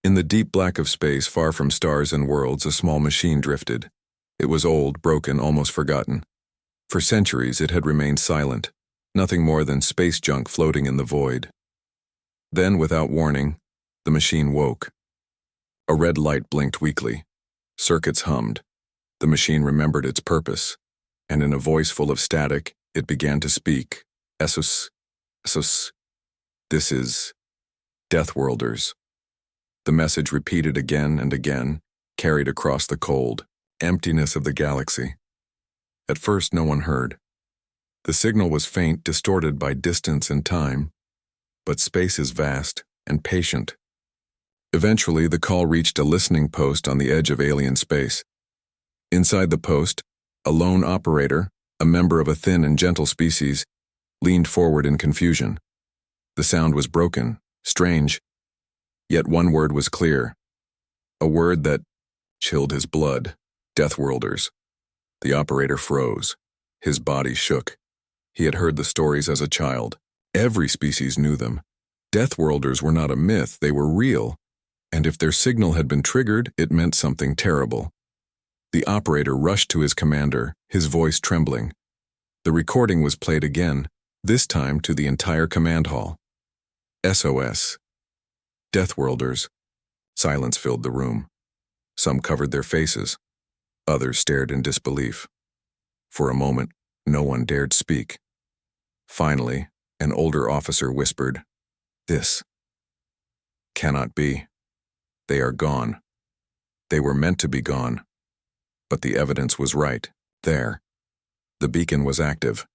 In the deep black of space, far from stars and worlds, a small machine drifted. It was old, broken, almost forgotten. For centuries it had remained silent, nothing more than space junk floating in the void. Then, without warning, the machine woke. A red light blinked weakly. Circuits hummed. The machine remembered its purpose, and in a voice full of static, it began to speak. SOS. SOS. This is Deathworlders. The message repeated again and again, carried across the cold emptiness of the galaxy. At first no one heard. The signal was faint, distorted by distance and time, but space is vast and patient. Eventually the call reached a listening post on the edge of alien space. Inside the post, a lone operator, a member of a thin and gentle species, leaned forward in confusion. The sound was broken, strange, yet one word was clear. A word that chilled his blood. Deathworlders. The operator froze. His body shook. He had heard the stories as a child. Every species knew them. Deathworlders were not a myth, they were real. And if their signal had been triggered, it meant something terrible. The operator rushed to his commander, his voice trembling. The recording was played again, this time to the entire command hall. SOS. Deathworlders. Silence filled the room. Some covered their faces. Others stared in disbelief. For a moment, no one dared speak. Finally, an older officer whispered, "This cannot be. They are gone. They were meant to be gone." But the evidence was right, there. The beacon was active,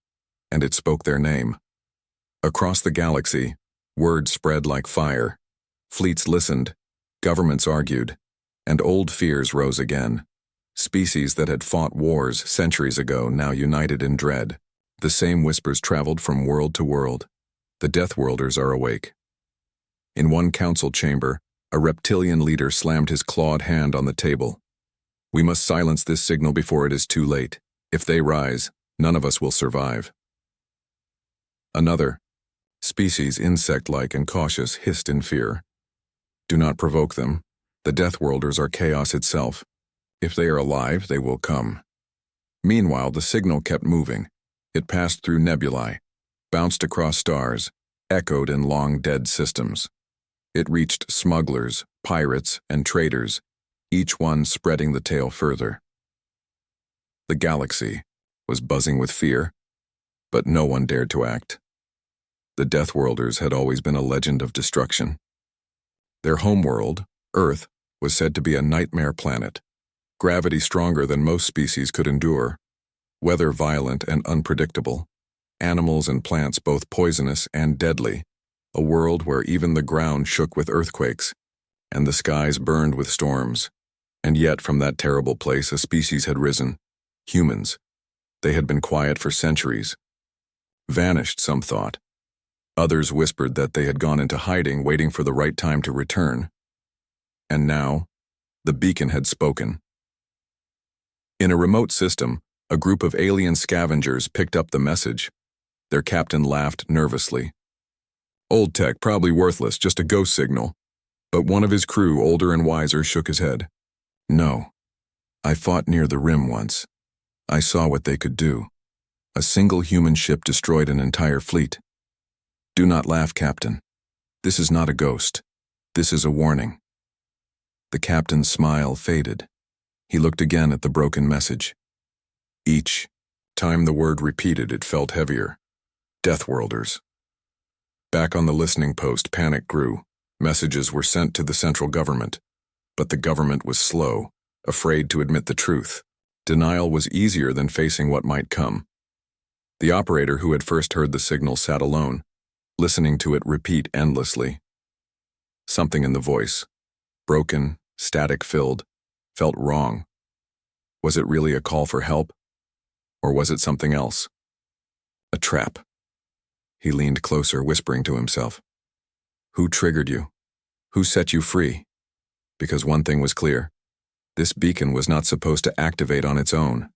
and it spoke their name. Across the galaxy, word spread like fire. Fleets listened, governments argued, and old fears rose again. Species that had fought wars centuries ago now united in dread. The same whispers traveled from world to world. The Deathworlders are awake. In one council chamber, a reptilian leader slammed his clawed hand on the table. "We must silence this signal before it is too late. If they rise, none of us will survive." Another, species insect-like and cautious, hissed in fear. "Do not provoke them. The Deathworlders are chaos itself. If they are alive, they will come." Meanwhile, the signal kept moving. It passed through nebulae, bounced across stars, echoed in long-dead systems. It reached smugglers, pirates, and traders, each one spreading the tale further. The galaxy was buzzing with fear, but no one dared to act. The Deathworlders had always been a legend of destruction. Their homeworld, Earth, was said to be a nightmare planet. Gravity stronger than most species could endure, weather violent and unpredictable, animals and plants both poisonous and deadly, a world where even the ground shook with earthquakes, and the skies burned with storms. And yet from that terrible place a species had risen, humans. They had been quiet for centuries. Vanished, some thought. Others whispered that they had gone into hiding, waiting for the right time to return. And now, the beacon had spoken. In a remote system, a group of alien scavengers picked up the message. Their captain laughed nervously. "Old tech, probably worthless, just a ghost signal." But one of his crew, older and wiser, shook his head. "No. I fought near the rim once. I saw what they could do. A single human ship destroyed an entire fleet. Do not laugh, Captain. This is not a ghost. This is a warning." The captain's smile faded. He looked again at the broken message. Each time the word repeated, it felt heavier. Deathworlders. Back on the listening post, panic grew. Messages were sent to the central government. But the government was slow, afraid to admit the truth. Denial was easier than facing what might come. The operator who had first heard the signal sat alone, listening to it repeat endlessly. Something in the voice, broken, static-filled, felt wrong. Was it really a call for help? Or was it something else? A trap. He leaned closer, whispering to himself. Who triggered you? Who set you free? Because one thing was clear. This beacon was not supposed to activate on its own.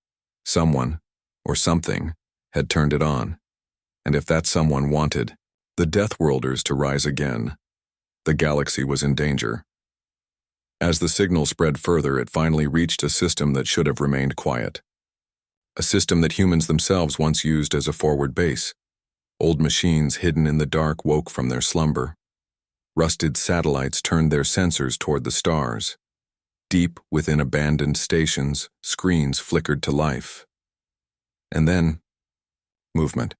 Someone, or something, had turned it on. And if that someone wanted the Deathworlders to rise again, the galaxy was in danger. As the signal spread further, it finally reached a system that should have remained quiet. A system that humans themselves once used as a forward base. Old machines hidden in the dark woke from their slumber. Rusted satellites turned their sensors toward the stars. Deep within abandoned stations, screens flickered to life. And then, movement.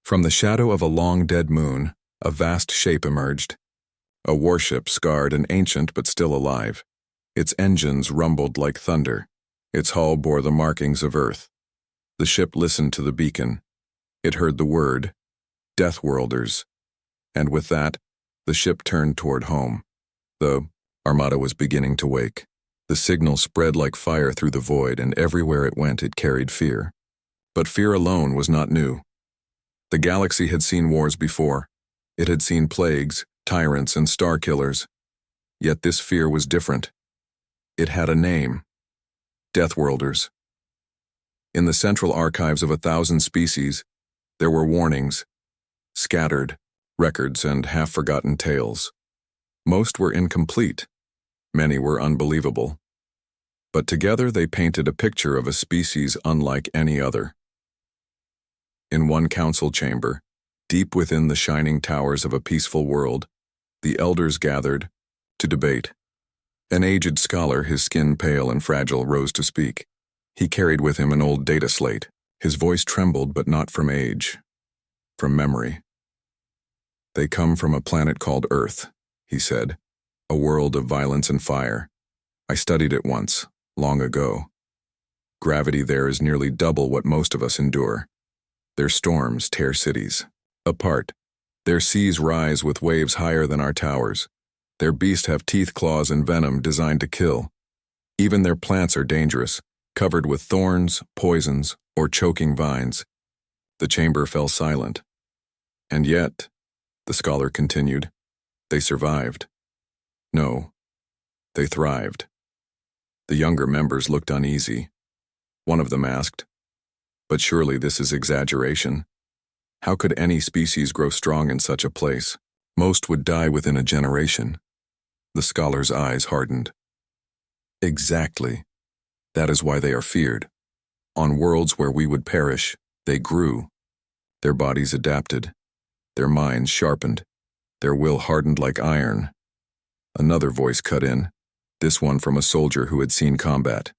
From the shadow of a long-dead moon, a vast shape emerged. A warship, scarred and ancient but still alive. Its engines rumbled like thunder. Its hull bore the markings of Earth. The ship listened to the beacon. It heard the word, Deathworlders. And with that, the ship turned toward home. The Armada was beginning to wake. The signal spread like fire through the void, and everywhere it went it carried fear. But fear alone was not new. The galaxy had seen wars before. It had seen plagues, tyrants, and star killers. Yet this fear was different. It had a name. Deathworlders. In the central archives of 1,000 species, there were warnings, scattered, records, and half-forgotten tales. Most were incomplete. Many were unbelievable. But together they painted a picture of a species unlike any other. In one council chamber, deep within the shining towers of a peaceful world, the elders gathered to debate. An aged scholar, his skin pale and fragile, rose to speak. He carried with him an old data slate. His voice trembled, but not from age, from memory. "They come from a planet called Earth," he said, "a world of violence and fire. I studied it once, long ago. Gravity there is nearly double what most of us endure. Their storms tear cities apart. Their seas rise with waves higher than our towers. Their beasts have teeth, claws, and venom designed to kill. Even their plants are dangerous, covered with thorns, poisons, or choking vines." The chamber fell silent. "And yet," the scholar continued, "they survived. No, they thrived." The younger members looked uneasy. One of them asked, "But surely this is exaggeration. How could any species grow strong in such a place? Most would die within a generation." The scholar's eyes hardened. "Exactly. That is why they are feared. On worlds where we would perish, they grew. Their bodies adapted, their minds sharpened, their will hardened like iron." Another voice cut in, this one from a soldier who had seen combat.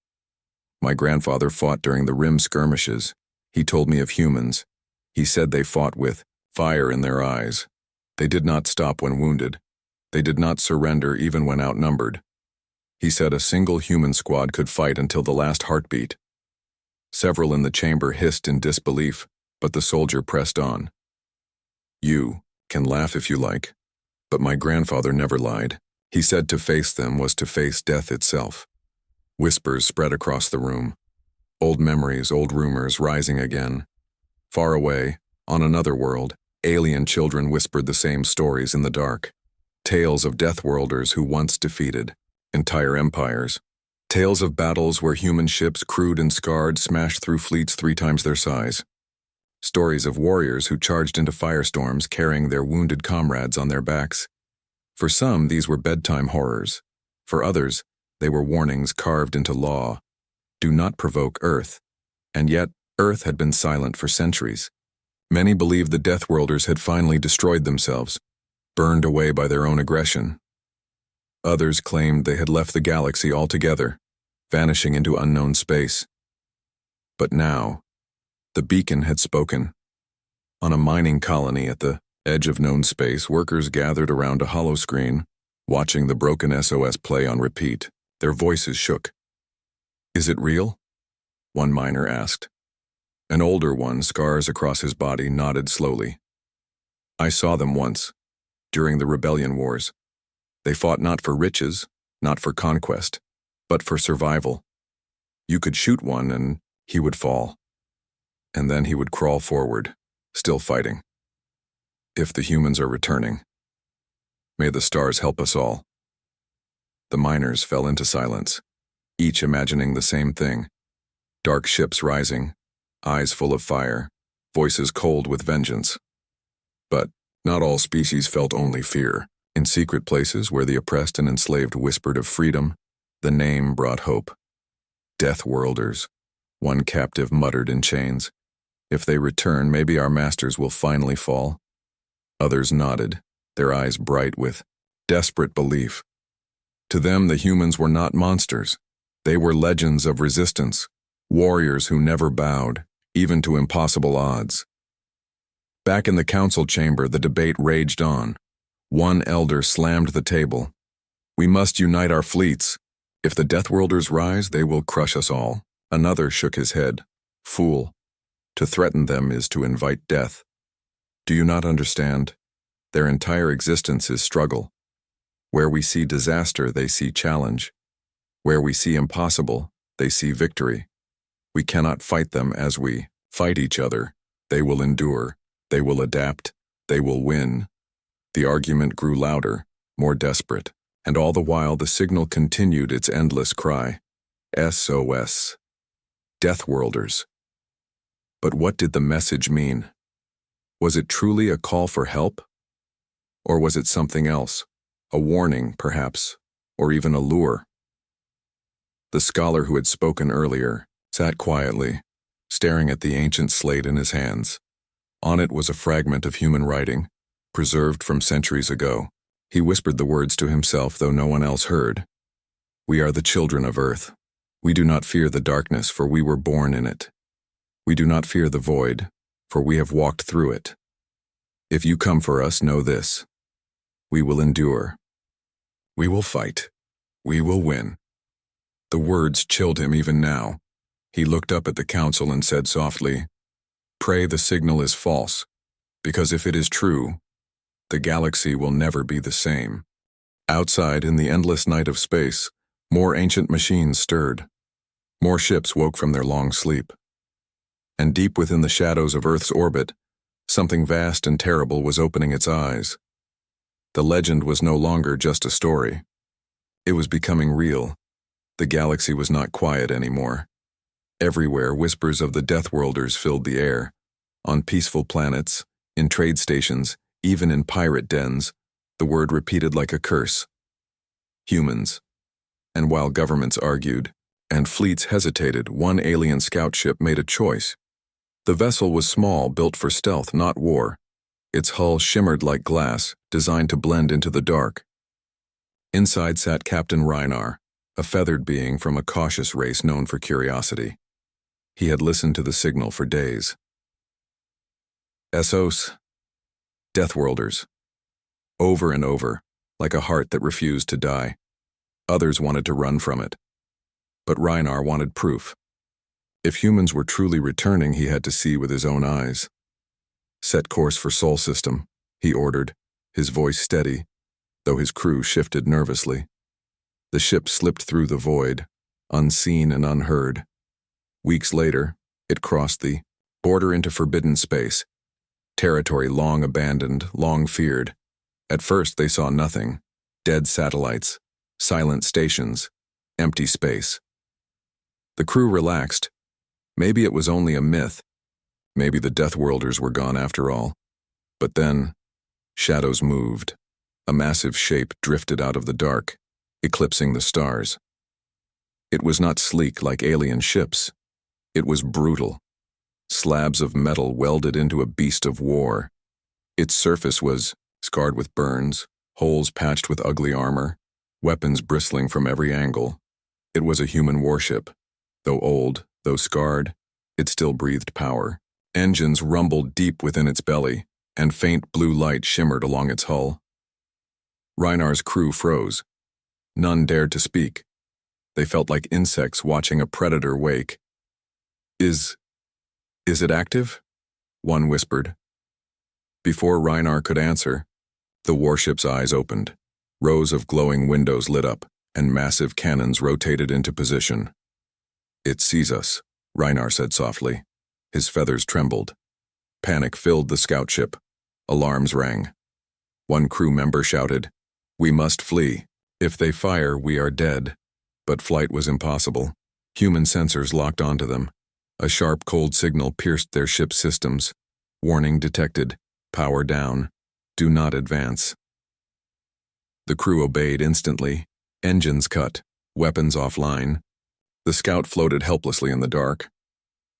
"My grandfather fought during the Rim skirmishes. He told me of humans. He said they fought with fire in their eyes. They did not stop when wounded. They did not surrender even when outnumbered. He said a single human squad could fight until the last heartbeat." Several in the chamber hissed in disbelief, but the soldier pressed on. "You can laugh if you like, but my grandfather never lied. He said to face them was to face death itself." Whispers spread across the room. Old memories, old rumors rising again. Far away, on another world, alien children whispered the same stories in the dark. Tales of Deathworlders who once defeated entire empires. Tales of battles where human ships, crude and scarred, smashed through fleets 3 times their size. Stories of warriors who charged into firestorms carrying their wounded comrades on their backs. For some, these were bedtime horrors. For others, they were warnings carved into law. Do not provoke Earth. And yet, Earth had been silent for centuries. Many believed the Deathworlders had finally destroyed themselves, burned away by their own aggression. Others claimed they had left the galaxy altogether, vanishing into unknown space. But now, the beacon had spoken. On a mining colony at the edge of known space, workers gathered around a hollow screen, watching the broken SOS play on repeat. Their voices shook. "Is it real?" one miner asked. An older one, scars across his body, nodded slowly. "I saw them once, during the rebellion wars. They fought not for riches, not for conquest, but for survival. You could shoot one and he would fall. And then he would crawl forward, still fighting. If the humans are returning, may the stars help us all." The miners fell into silence, each imagining the same thing. Dark ships rising, eyes full of fire, voices cold with vengeance. But not all species felt only fear. In secret places where the oppressed and enslaved whispered of freedom, the name brought hope. Deathworlders, one captive muttered in chains. If they return, maybe our masters will finally fall. Others nodded, their eyes bright with desperate belief. To them, the humans were not monsters. They were legends of resistance, warriors who never bowed, even to impossible odds. Back in the council chamber, the debate raged on. One elder slammed the table. We must unite our fleets. If the Deathworlders rise, they will crush us all. Another shook his head. Fool. To threaten them is to invite death. Do you not understand? Their entire existence is struggle. Where we see disaster, they see challenge. Where we see impossible, they see victory. We cannot fight them as we fight each other. They will endure. They will adapt. They will win. The argument grew louder, more desperate, and all the while the signal continued its endless cry. SOS. Deathworlders. But what did the message mean? Was it truly a call for help? Or was it something else? A warning, perhaps, or even a lure? The scholar who had spoken earlier sat quietly, staring at the ancient slate in his hands. On it was a fragment of human writing, preserved from centuries ago. He whispered the words to himself, though no one else heard. We are the children of Earth. We do not fear the darkness, for we were born in it. We do not fear the void, for we have walked through it. If you come for us, know this. We will endure. We will fight. We will win. The words chilled him even now. He looked up at the council and said softly, Pray the signal is false, because if it is true, the galaxy will never be the same. Outside, in the endless night of space, more ancient machines stirred. More ships woke from their long sleep. And deep within the shadows of Earth's orbit, something vast and terrible was opening its eyes. The legend was no longer just a story. It was becoming real. The galaxy was not quiet anymore. Everywhere, whispers of the Deathworlders filled the air. On peaceful planets, in trade stations, even in pirate dens, the word repeated like a curse. Humans. And while governments argued, and fleets hesitated, one alien scout ship made a choice. The vessel was small, built for stealth, not war. Its hull shimmered like glass, designed to blend into the dark. Inside sat Captain Reinar, a feathered being from a cautious race known for curiosity. He had listened to the signal for days. SOS. Deathworlders. Over and over, like a heart that refused to die. Others wanted to run from it. But Reinar wanted proof. If humans were truly returning, he had to see with his own eyes. Set course for Sol System, he ordered, his voice steady, though his crew shifted nervously. The ship slipped through the void, unseen and unheard. Weeks later, it crossed the border into forbidden space, territory long abandoned, long feared. At first they saw nothing, dead satellites, silent stations, empty space. The crew relaxed. Maybe it was only a myth. Maybe the Deathworlders were gone after all. But then, shadows moved. A massive shape drifted out of the dark, eclipsing the stars. It was not sleek like alien ships. It was brutal. Slabs of metal welded into a beast of war. Its surface was scarred with burns, holes patched with ugly armor, weapons bristling from every angle. It was a human warship. Though old, though scarred, it still breathed power. Engines rumbled deep within its belly, and faint blue light shimmered along its hull. Reinar's crew froze. None dared to speak. They felt like insects watching a predator wake. Is it active? One whispered. Before Reinar could answer, the warship's eyes opened. Rows of glowing windows lit up, and massive cannons rotated into position. It sees us, Reinar said softly. His feathers trembled. Panic filled the scout ship. Alarms rang. One crew member shouted, "We must flee. If they fire, we are dead." But flight was impossible. Human sensors locked onto them. A sharp, cold signal pierced their ship's systems. Warning detected. Power down. Do not advance. The crew obeyed instantly. Engines cut, weapons offline. The scout floated helplessly in the dark.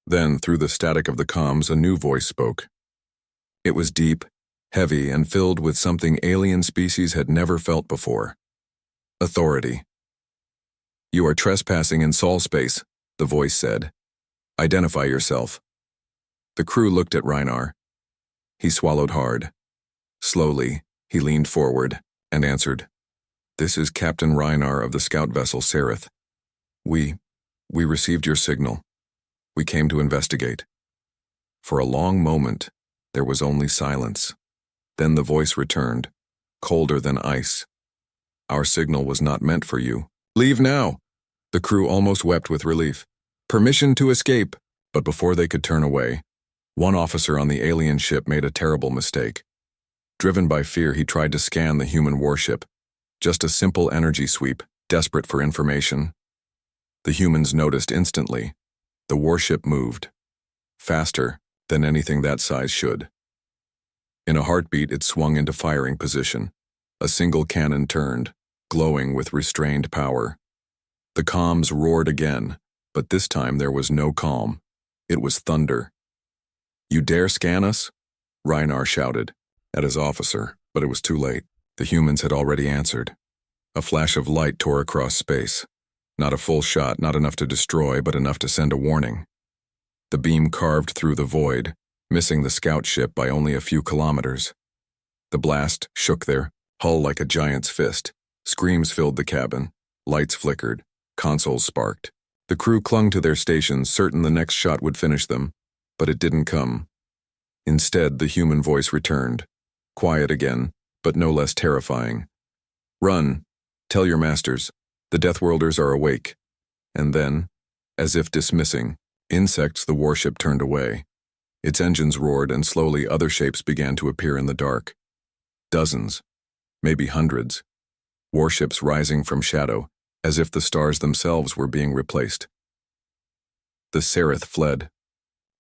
Then, through the static of the comms, a new voice spoke. It was deep, heavy, and filled with something alien species had never felt before. Authority. "You are trespassing in Sol space," the voice said. "Identify yourself." The crew looked at Reinar. He swallowed hard. Slowly, he leaned forward and answered, "This is Captain Reinar of the scout vessel Sereth. We received your signal. We came to investigate." For a long moment, there was only silence. Then the voice returned, colder than ice. "Our signal was not meant for you. Leave now!" The crew almost wept with relief. "Permission to escape!" But before they could turn away, one officer on the alien ship made a terrible mistake. Driven by fear, he tried to scan the human warship. Just a simple energy sweep, desperate for information. The humans noticed instantly. The warship moved. Faster than anything that size should. In a heartbeat, it swung into firing position. A single cannon turned, glowing with restrained power. The comms roared again, but this time there was no calm. It was thunder. "You dare scan us?" Reinar shouted at his officer, but it was too late. The humans had already answered. A flash of light tore across space. Not a full shot, not enough to destroy, but enough to send a warning. The beam carved through the void, missing the scout ship by only a few kilometers. The blast shook their hull like a giant's fist. Screams filled the cabin. Lights flickered. Consoles sparked. The crew clung to their stations, certain the next shot would finish them, but it didn't come. Instead, the human voice returned. Quiet again, but no less terrifying. "Run. Tell your masters. The Deathworlders are awake." And then, as if dismissing insects, the warship turned away. Its engines roared, and slowly other shapes began to appear in the dark. Dozens, maybe hundreds. Warships rising from shadow, as if the stars themselves were being replaced. The Sereth fled.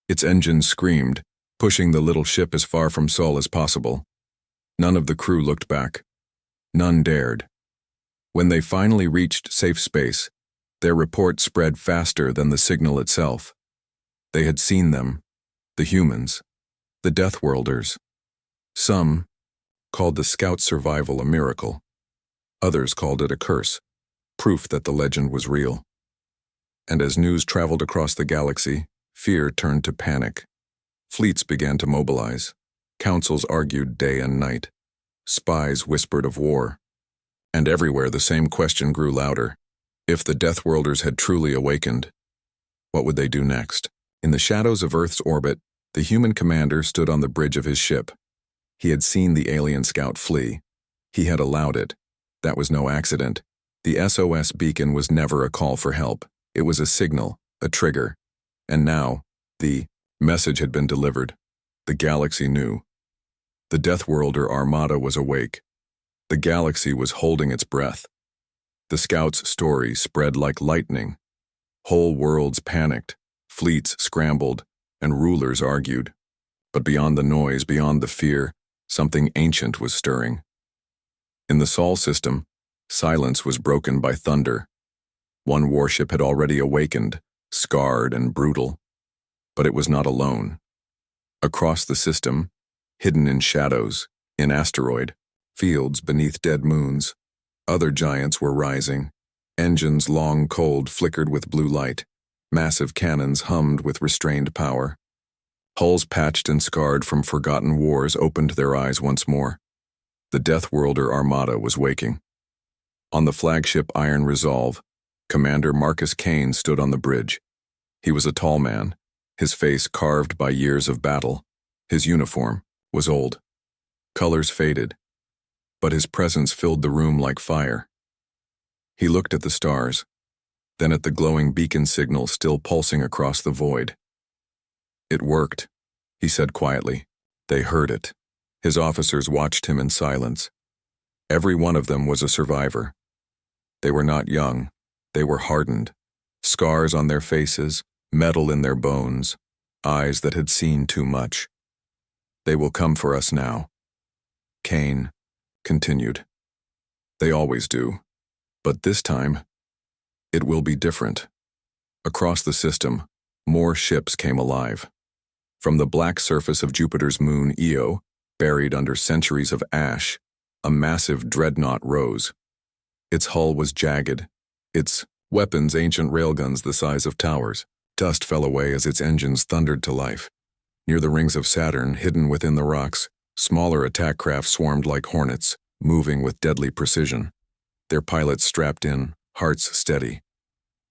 Its engines screamed, pushing the little ship as far from Sol as possible. None of the crew looked back. None dared. When they finally reached safe space, their report spread faster than the signal itself. They had seen them, the humans, the Deathworlders. Some called the scout survival a miracle. Others called it a curse, proof that the legend was real. And as news traveled across the galaxy, fear turned to panic. Fleets began to mobilize. Councils argued day and night. Spies whispered of war. And everywhere the same question grew louder. If the Deathworlders had truly awakened, what would they do next? In the shadows of Earth's orbit, the human commander stood on the bridge of his ship. He had seen the alien scout flee. He had allowed it. That was no accident. The SOS beacon was never a call for help. It was a signal, a trigger. And now, the message had been delivered. The galaxy knew. The Deathworlder Armada was awake. The galaxy was holding its breath. The scout's story spread like lightning. Whole worlds panicked, fleets scrambled, and rulers argued. But beyond the noise, beyond the fear, something ancient was stirring. In the Sol system, silence was broken by thunder. One warship had already awakened, scarred and brutal. But it was not alone. Across the system, hidden in shadows, in asteroid, fields beneath dead moons, other giants were rising. Engines long cold flickered with blue light. Massive cannons hummed with restrained power. Hulls patched and scarred from forgotten wars opened their eyes once more. The Deathworlder Armada was waking. On the flagship Iron Resolve, Commander Marcus Kane stood on the bridge. He was a tall man, his face carved by years of battle. His uniform was old. Colors faded, but his presence filled the room like fire. He looked at the stars, then at the glowing beacon signal still pulsing across the void. "It worked," he said quietly. They heard it. His officers watched him in silence. Every one of them was a survivor. They were not young. They were hardened. Scars on their faces, metal in their bones, eyes that had seen too much. "They will come for us now," Kane continued. They always do. But this time, it will be different. Across the system, more ships came alive. From the black surface of Jupiter's moon Io, buried under centuries of ash, a massive dreadnought rose. Its hull was jagged, its weapons ancient railguns the size of towers. Dust fell away as its engines thundered to life. Near the rings of Saturn, hidden within the rocks, smaller attack craft swarmed like hornets, moving with deadly precision. Their pilots strapped in, hearts steady.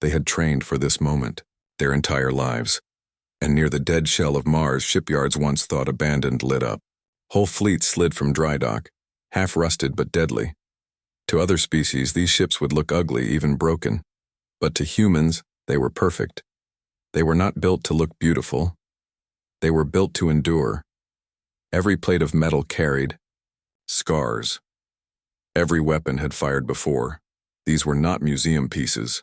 They had trained for this moment, their entire lives. And near the dead shell of Mars, shipyards once thought abandoned lit up. Whole fleets slid from dry dock, half rusted but deadly. To other species, these ships would look ugly, even broken. But to humans, they were perfect. They were not built to look beautiful. They were built to endure. Every plate of metal carried scars. Every weapon had fired before. These were not museum pieces.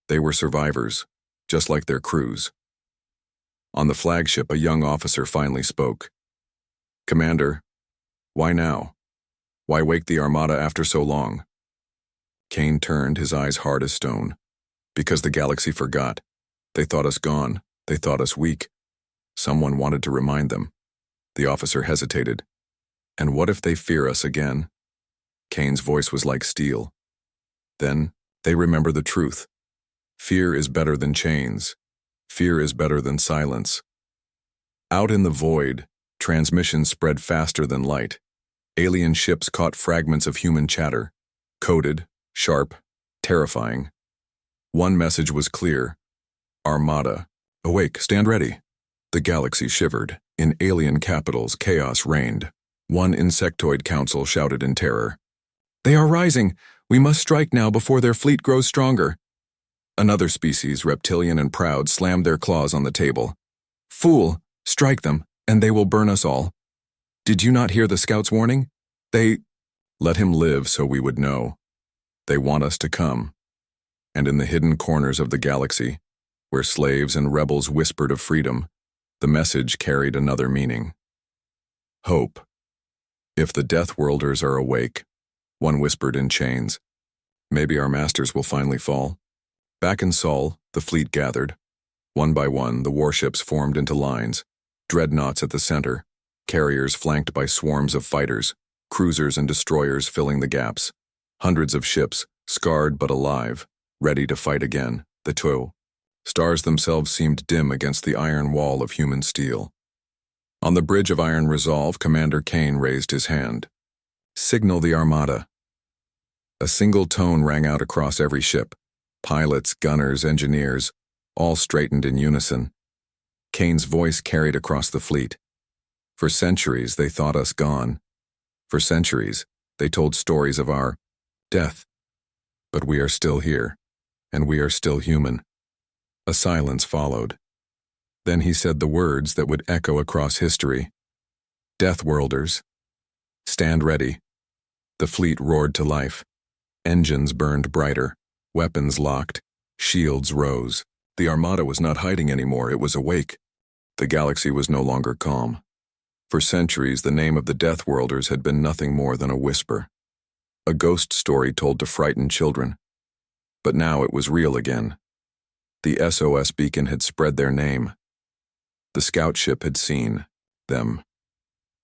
They were survivors, just like their crews. On the flagship, a young officer finally spoke. "Commander, why now? Why wake the Armada after so long?" Kane turned, his eyes hard as stone. "Because the galaxy forgot. They thought us gone. They thought us weak. Someone wanted to remind them." The officer hesitated. "And what if they fear us again?" Kane's voice was like steel. "Then they remember the truth. Fear is better than chains. Fear is better than silence." Out in the void, transmissions spread faster than light. Alien ships caught fragments of human chatter, coded, sharp, terrifying. One message was clear: "Armada, awake, stand ready." The galaxy shivered. In alien capitals, chaos reigned. One insectoid council shouted in terror, "They are rising! We must strike now before their fleet grows stronger." Another species, reptilian and proud, slammed their claws on the table. "Fool! Strike them, and they will burn us all. Did you not hear the scout's warning? They—" "Let him live so we would know. They want us to come." And in the hidden corners of the galaxy, where slaves and rebels whispered of freedom, the message carried another meaning. Hope. "If the Deathworlders are awake," one whispered in chains, "maybe our masters will finally fall." Back in Sol, the fleet gathered. One by one, the warships formed into lines, dreadnoughts at the center, carriers flanked by swarms of fighters, cruisers and destroyers filling the gaps. Hundreds of ships, scarred but alive, ready to fight again, the two. Stars themselves seemed dim against the iron wall of human steel. On the bridge of iron resolve, Commander Kane raised his hand. "Signal the Armada." A single tone rang out across every ship. Pilots, gunners, engineers, all straightened in unison. Kane's voice carried across the fleet. For centuries, they thought us gone. For centuries, they told stories of our death. But we are still here, and we are still human. A silence followed. Then he said the words that would echo across history. "Deathworlders, stand ready." The fleet roared to life. Engines burned brighter, weapons locked, shields rose. The Armada was not hiding anymore, it was awake. The galaxy was no longer calm. For centuries, the name of the Deathworlders had been nothing more than a whisper. A ghost story told to frighten children. But now it was real again. The SOS beacon had spread their name. The scout ship had seen them.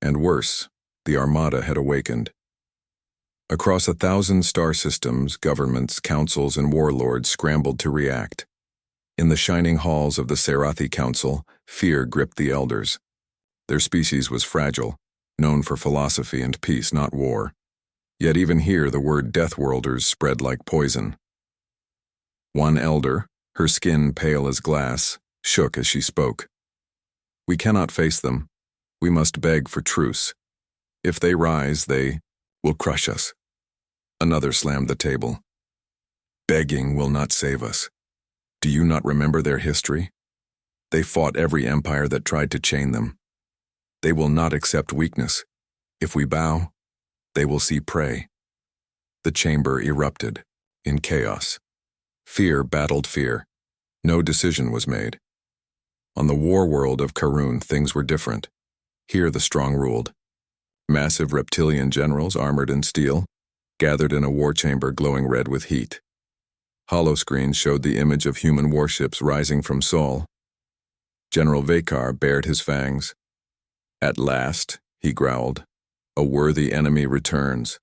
And worse, the Armada had awakened. Across 1,000 star systems, governments, councils, and warlords scrambled to react. In the shining halls of the Serathi Council, fear gripped the elders. Their species was fragile, known for philosophy and peace, not war. Yet even here the word Deathworlders spread like poison. One elder, her skin pale as glass, shook as she spoke. "We cannot face them. We must beg for truce. If they rise, they will crush us." Another slammed the table. "Begging will not save us. Do you not remember their history? They fought every empire that tried to chain them. They will not accept weakness. If we bow, they will see prey." The chamber erupted in chaos. Fear battled fear. No decision was made. On the war world of Karun, things were different. Here the strong ruled. Massive reptilian generals armored in steel, gathered in a war chamber glowing red with heat. Holoscreens showed the image of human warships rising from Sol. General Vakar bared his fangs. "At last," he growled, "a worthy enemy returns.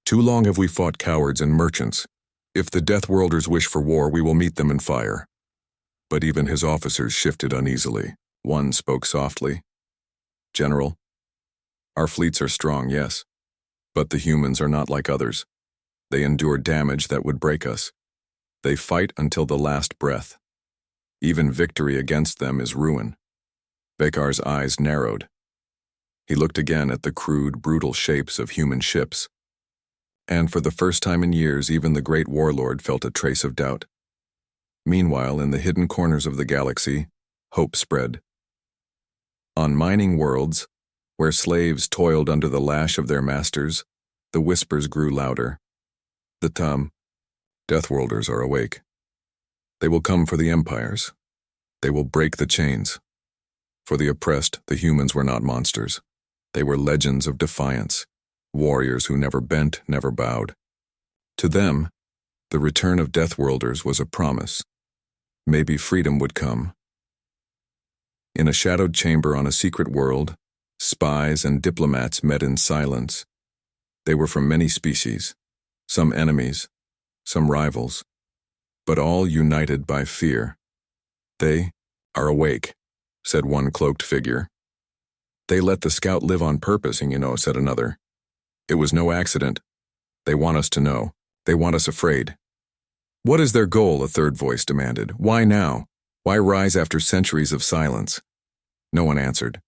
Too long have we fought cowards and merchants. If the Deathworlders wish for war, we will meet them in fire." But even his officers shifted uneasily. One spoke softly. "General, our fleets are strong, yes, but the humans are not like others. They endure damage that would break us. They fight until the last breath. Even victory against them is ruin." Vakar's eyes narrowed. He looked again at the crude, brutal shapes of human ships. And for the first time in years, even the great warlord felt a trace of doubt. Meanwhile, in the hidden corners of the galaxy, hope spread. On mining worlds, where slaves toiled under the lash of their masters, the whispers grew louder. The Deathworlders are awake. They will come for the empires. They will break the chains. For the oppressed, the humans were not monsters. They were legends of defiance, warriors who never bent, never bowed. To them, the return of Deathworlders was a promise. Maybe freedom would come. In a shadowed chamber on a secret world, spies and diplomats met in silence. They were from many species, some enemies, some rivals, but all united by fear. "They are awake," said one cloaked figure. "They let the scout live on purpose, said another. "It was no accident. They want us to know. They want us afraid." "What is their goal?" a third voice demanded. "Why now? Why rise after centuries of silence?" No one answered,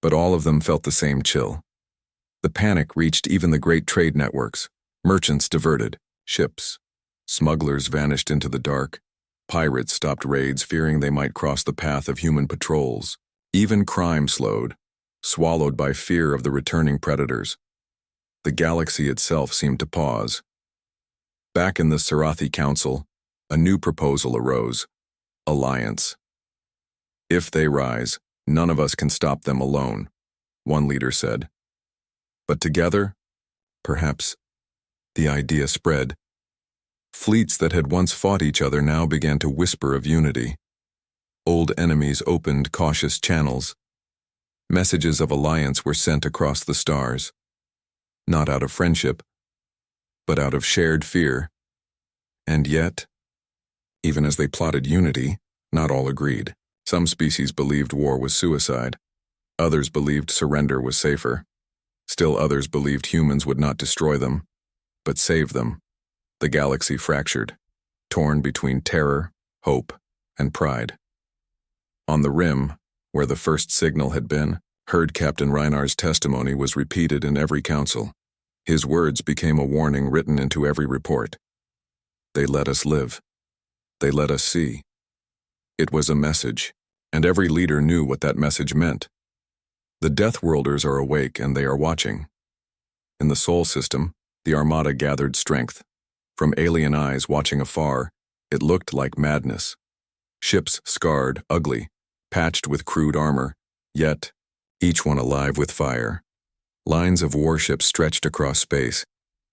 but all of them felt the same chill. The panic reached even the great trade networks. Merchants diverted, ships. Smugglers vanished into the dark. Pirates stopped raids, fearing they might cross the path of human patrols. Even crime slowed, swallowed by fear of the returning predators. The galaxy itself seemed to pause. Back in the Sarathi Council, a new proposal arose: alliance. "If they rise, none of us can stop them alone," one leader said. But together, perhaps. The idea spread. Fleets that had once fought each other now began to whisper of unity. Old enemies opened cautious channels. Messages of alliance were sent across the stars. Not out of friendship, but out of shared fear. And yet, even as they plotted unity, not all agreed. Some species believed war was suicide. Others believed surrender was safer. Still others believed humans would not destroy them, but save them. The galaxy fractured, torn between terror, hope, and pride. On the rim, where the first signal had been, Herd Captain Reinar's testimony was repeated in every council. His words became a warning written into every report. They let us live. They let us see. It was a message, and every leader knew what that message meant. The Deathworlders are awake and they are watching. In the Sol system, the Armada gathered strength. From alien eyes watching afar, it looked like madness. Ships scarred, ugly, patched with crude armor, yet each one alive with fire. Lines of warships stretched across space,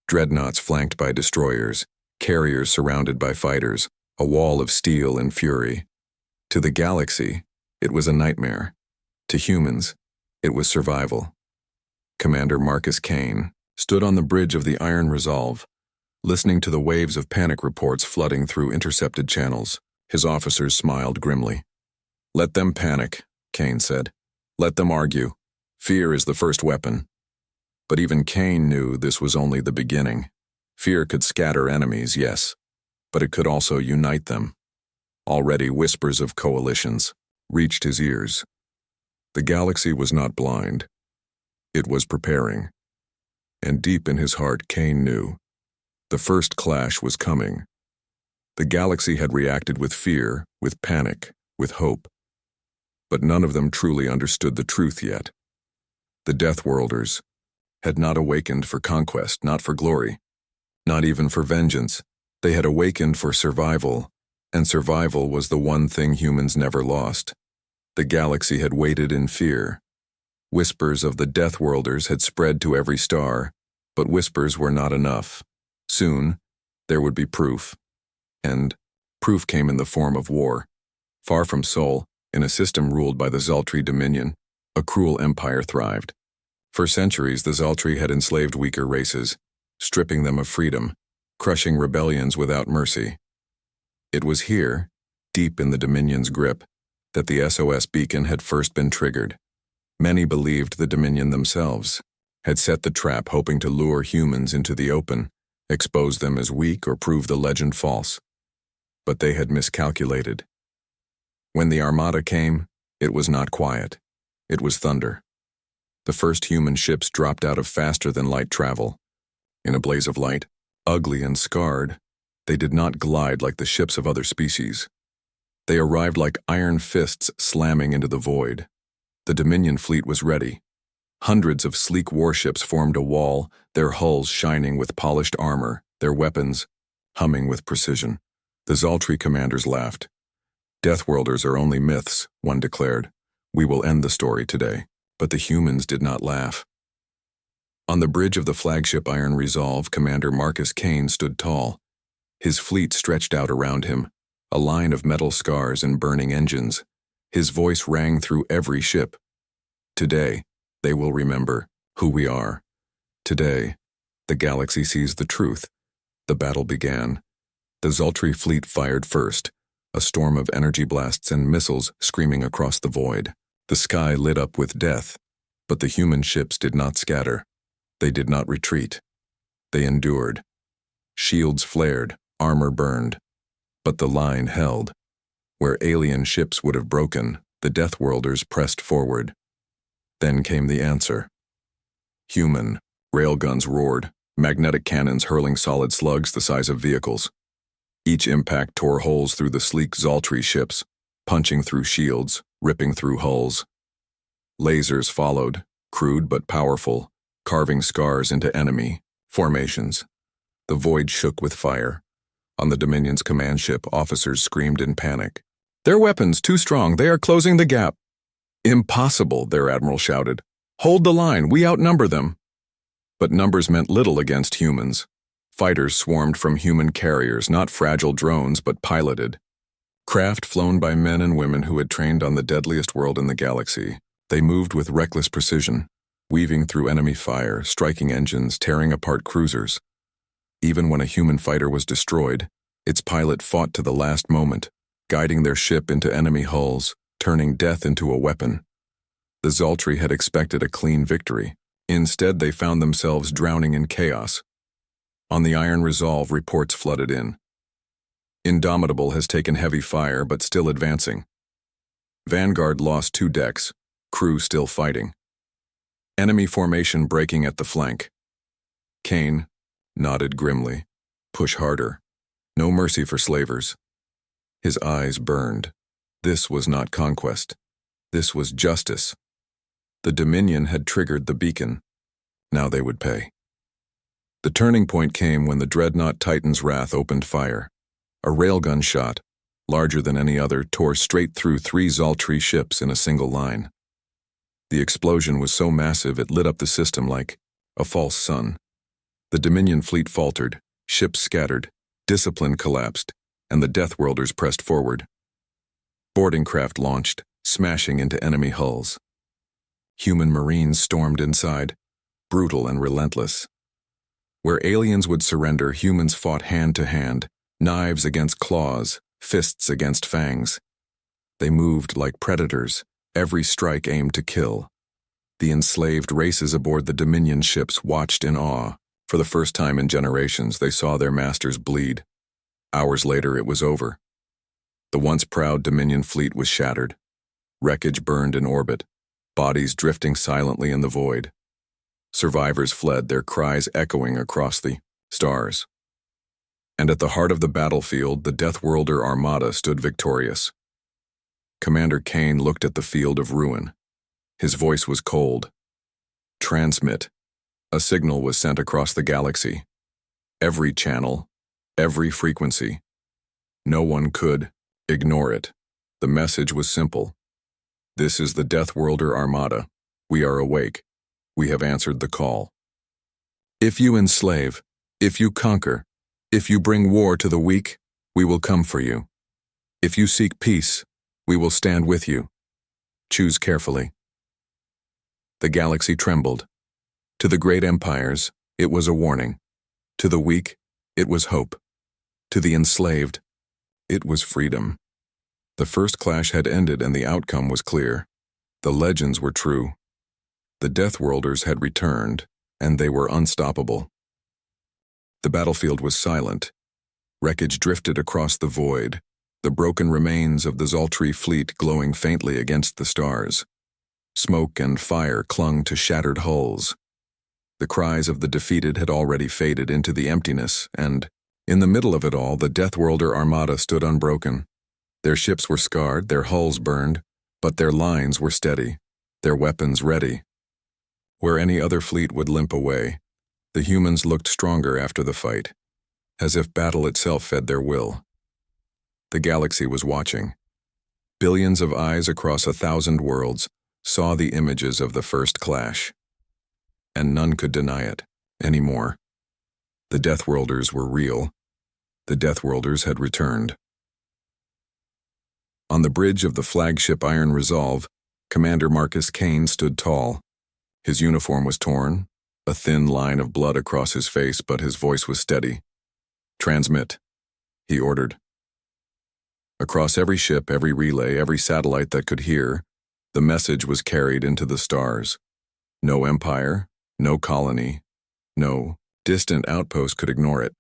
dreadnoughts flanked by destroyers, carriers surrounded by fighters, a wall of steel and fury. To the galaxy, it was a nightmare. To humans, it was survival. Commander Marcus Kane stood on the bridge of the Iron Resolve, listening to the waves of panic reports flooding through intercepted channels. His officers smiled grimly. "Let them panic," Kane said. "Let them argue. Fear is the first weapon." But even Kane knew this was only the beginning. Fear could scatter enemies, yes, but it could also unite them. Already whispers of coalitions reached his ears. The galaxy was not blind. It was preparing. And deep in his heart, Kane knew. The first clash was coming. The galaxy had reacted with fear, with panic, with hope. But none of them truly understood the truth yet. The Deathworlders had not awakened for conquest, not for glory, not even for vengeance. They had awakened for survival, and survival was the one thing humans never lost. The galaxy had waited in fear. Whispers of the Deathworlders had spread to every star, But whispers were not enough. Soon, there would be proof. And proof came in the form of war. Far from Sol, in a system ruled by the Zaltri Dominion, a cruel empire thrived. For centuries, the Zaltri had enslaved weaker races, stripping them of freedom, crushing rebellions without mercy. It was here, deep in the Dominion's grip, that the SOS beacon had first been triggered. Many believed the Dominion themselves had set the trap, hoping to lure humans into the open, expose them as weak, or prove the legend false. But they had miscalculated. When the Armada came, it was not quiet. It was thunder. The first human ships dropped out of faster-than-light travel. In a blaze of light, ugly and scarred, they did not glide like the ships of other species. They arrived like iron fists slamming into the void. The Dominion fleet was ready. Hundreds of sleek warships formed a wall, their hulls shining with polished armor, their weapons humming with precision. The Zaltri commanders laughed. "Deathworlders are only myths," one declared. "We will end the story today." But the humans did not laugh. On the bridge of the flagship Iron Resolve, Commander Marcus Kane stood tall. His fleet stretched out around him, a line of metal scars and burning engines. His voice rang through every ship. "Today, they will remember who we are. Today, the galaxy sees the truth." The battle began. The Zaltri fleet fired first, a storm of energy blasts and missiles screaming across the void. The sky lit up with death, but the human ships did not scatter. They did not retreat. They endured. Shields flared, armor burned, but the line held. Where alien ships would have broken, the Deathworlders pressed forward. Then came the answer. Human. Railguns roared, magnetic cannons hurling solid slugs the size of vehicles. Each impact tore holes through the sleek Zaltri ships, punching through shields, ripping through hulls. Lasers followed, crude but powerful, carving scars into enemy formations. The void shook with fire. On the Dominion's command ship, officers screamed in panic. "Their weapons too strong, they are closing the gap." "Impossible," their admiral shouted. "Hold the line, we outnumber them." But numbers meant little against humans. Fighters swarmed from human carriers, not fragile drones but piloted. Craft flown by men and women who had trained on the deadliest world in the galaxy. They moved with reckless precision, weaving through enemy fire, striking engines, tearing apart cruisers. Even when a human fighter was destroyed, its pilot fought to the last moment, guiding their ship into enemy hulls, turning death into a weapon. The Zaltri had expected a clean victory. Instead, they found themselves drowning in chaos. On the Iron Resolve, reports flooded in. Indomitable has taken heavy fire, but still advancing. Vanguard lost 2 decks, crew still fighting. Enemy formation breaking at the flank. Kane nodded grimly. Push harder. No mercy for slavers. His eyes burned. This was not conquest. This was justice. The Dominion had triggered the beacon. Now they would pay. The turning point came when the dreadnought Titan's Wrath opened fire. A railgun shot, larger than any other, tore straight through 3 Zaltri ships in a single line. The explosion was so massive it lit up the system like a false sun. The Dominion fleet faltered, ships scattered, discipline collapsed, and the Deathworlders pressed forward. Boarding craft launched, smashing into enemy hulls. Human marines stormed inside, brutal and relentless. Where aliens would surrender, humans fought hand to hand, knives against claws, fists against fangs. They moved like predators, every strike aimed to kill. The enslaved races aboard the Dominion ships watched in awe. For the first time in generations, they saw their masters bleed. Hours later, it was over. The once proud Dominion fleet was shattered. Wreckage burned in orbit, bodies drifting silently in the void. Survivors fled, their cries echoing across the stars. And at the heart of the battlefield, the Deathworlder Armada stood victorious. Commander Kane looked at the field of ruin. His voice was cold. Transmit. A signal was sent across the galaxy. Every channel, every frequency. No one could ignore it. The message was simple. This is the Deathworlder Armada. We are awake. We have answered the call. If you enslave, if you conquer, if you bring war to the weak, we will come for you. If you seek peace, we will stand with you. Choose carefully. The galaxy trembled. To the great empires, it was a warning. To the weak, it was hope. To the enslaved, it was freedom. The first clash had ended and the outcome was clear. The legends were true. The Deathworlders had returned, and they were unstoppable. The battlefield was silent. Wreckage drifted across the void, the broken remains of the Zaltree fleet glowing faintly against the stars. Smoke and fire clung to shattered hulls. The cries of the defeated had already faded into the emptiness, and, in the middle of it all, the Deathworlder Armada stood unbroken. Their ships were scarred, their hulls burned, but their lines were steady, their weapons ready. Where any other fleet would limp away, the humans looked stronger after the fight, as if battle itself fed their will. The galaxy was watching. Billions of eyes across 1,000 worlds saw the images of the first clash. And none could deny it anymore. The Deathworlders were real. The Deathworlders had returned. On the bridge of the flagship Iron Resolve, Commander Marcus Kane stood tall. His uniform was torn, a thin line of blood across his face, but his voice was steady. "Transmit," he ordered. Across every ship, every relay, every satellite that could hear, the message was carried into the stars. No empire, no colony, no distant outpost could ignore it.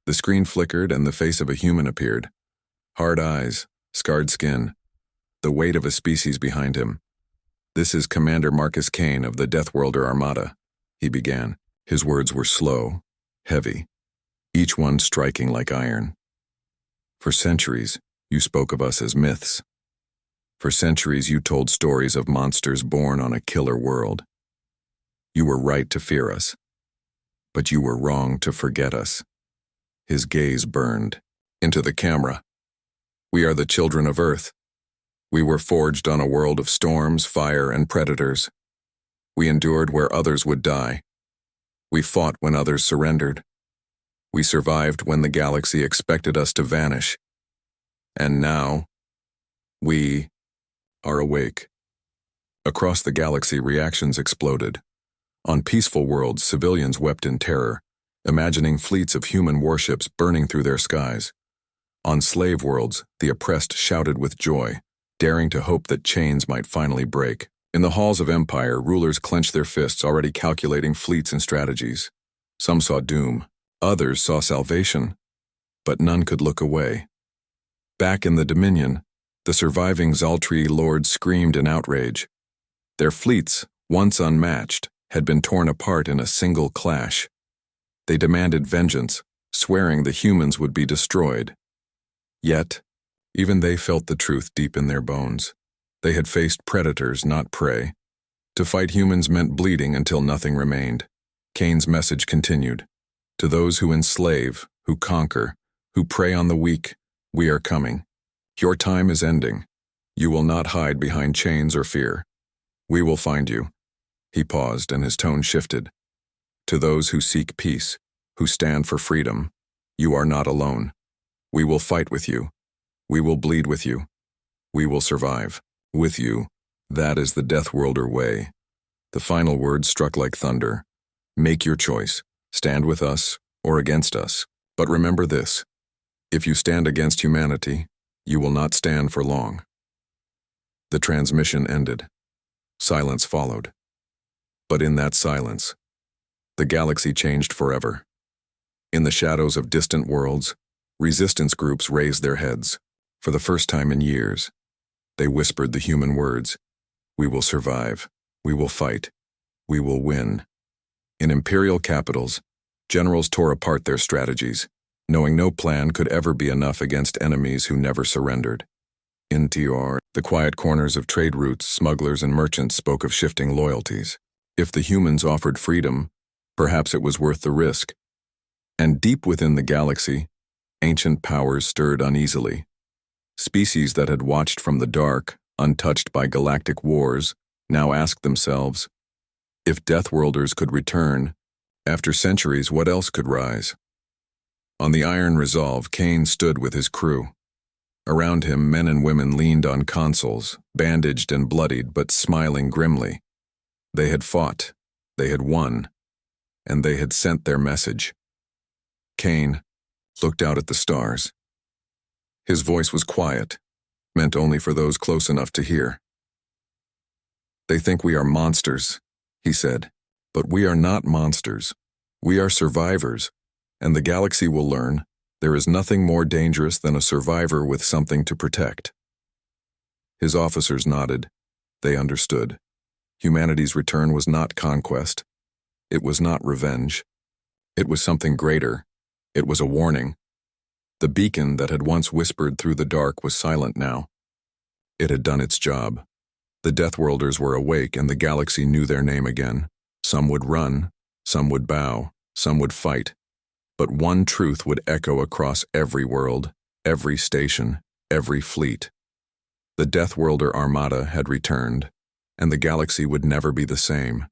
The screen flickered and the face of a human appeared. Hard eyes, scarred skin, the weight of a species behind him. "This is Commander Marcus Kane of the Deathworlder Armada," he began. His words were slow, heavy, each one striking like iron. "For centuries, you spoke of us as myths. For centuries, you told stories of monsters born on a killer world. You were right to fear us, but you were wrong to forget us." His gaze burned into the camera. "We are the children of Earth. We were forged on a world of storms, fire, and predators. We endured where others would die. We fought when others surrendered. We survived when the galaxy expected us to vanish. And now, we are awake." Across the galaxy, reactions exploded. On peaceful worlds, civilians wept in terror, imagining fleets of human warships burning through their skies. On slave worlds, the oppressed shouted with joy, daring to hope that chains might finally break. In the halls of empire, rulers clenched their fists, already calculating fleets and strategies. Some saw doom, others saw salvation, but none could look away. Back in the Dominion, the surviving Zaltree lords screamed in outrage. Their fleets, once unmatched, had been torn apart in a single clash. They demanded vengeance, swearing the humans would be destroyed. Yet, even they felt the truth deep in their bones. They had faced predators, not prey. To fight humans meant bleeding until nothing remained. Kane's message continued. "To those who enslave, who conquer, who prey on the weak, we are coming. Your time is ending. You will not hide behind chains or fear. We will find you." He paused and his tone shifted. "To those who seek peace, who stand for freedom, you are not alone. We will fight with you. We will bleed with you. We will survive with you. That is the Deathworlder way." The final words struck like thunder. "Make your choice. Stand with us or against us. But remember this. If you stand against humanity, you will not stand for long." The transmission ended. Silence followed. But in that silence, the galaxy changed forever. In the shadows of distant worlds, resistance groups raised their heads. For the first time in years, they whispered the human words, "We will survive. We will fight. We will win." In imperial capitals, generals tore apart their strategies, knowing no plan could ever be enough against enemies who never surrendered. In TR, the quiet corners of trade routes, smugglers and merchants spoke of shifting loyalties. If the humans offered freedom, perhaps it was worth the risk. And deep within the galaxy, ancient powers stirred uneasily. Species that had watched from the dark, untouched by galactic wars, now asked themselves, if Deathworlders could return, After centuries, what else could rise? On the Iron Resolve, Kane stood with his crew. Around him, men and women leaned on consoles, bandaged and bloodied, but smiling grimly. They had fought, they had won, and they had sent their message. Kane looked out at the stars. His voice was quiet, meant only for those close enough to hear. "They think we are monsters," he said, "but we are not monsters. We are survivors, and the galaxy will learn there is nothing more dangerous than a survivor with something to protect." His officers nodded. They understood. Humanity's return was not conquest. It was not revenge. It was something greater. It was a warning. The beacon that had once whispered through the dark was silent now. It had done its job. The Deathworlders were awake, and the galaxy knew their name again. Some would run, some would bow, some would fight. But one truth would echo across every world, every station, every fleet. The Deathworlder Armada had returned, and the galaxy would never be the same.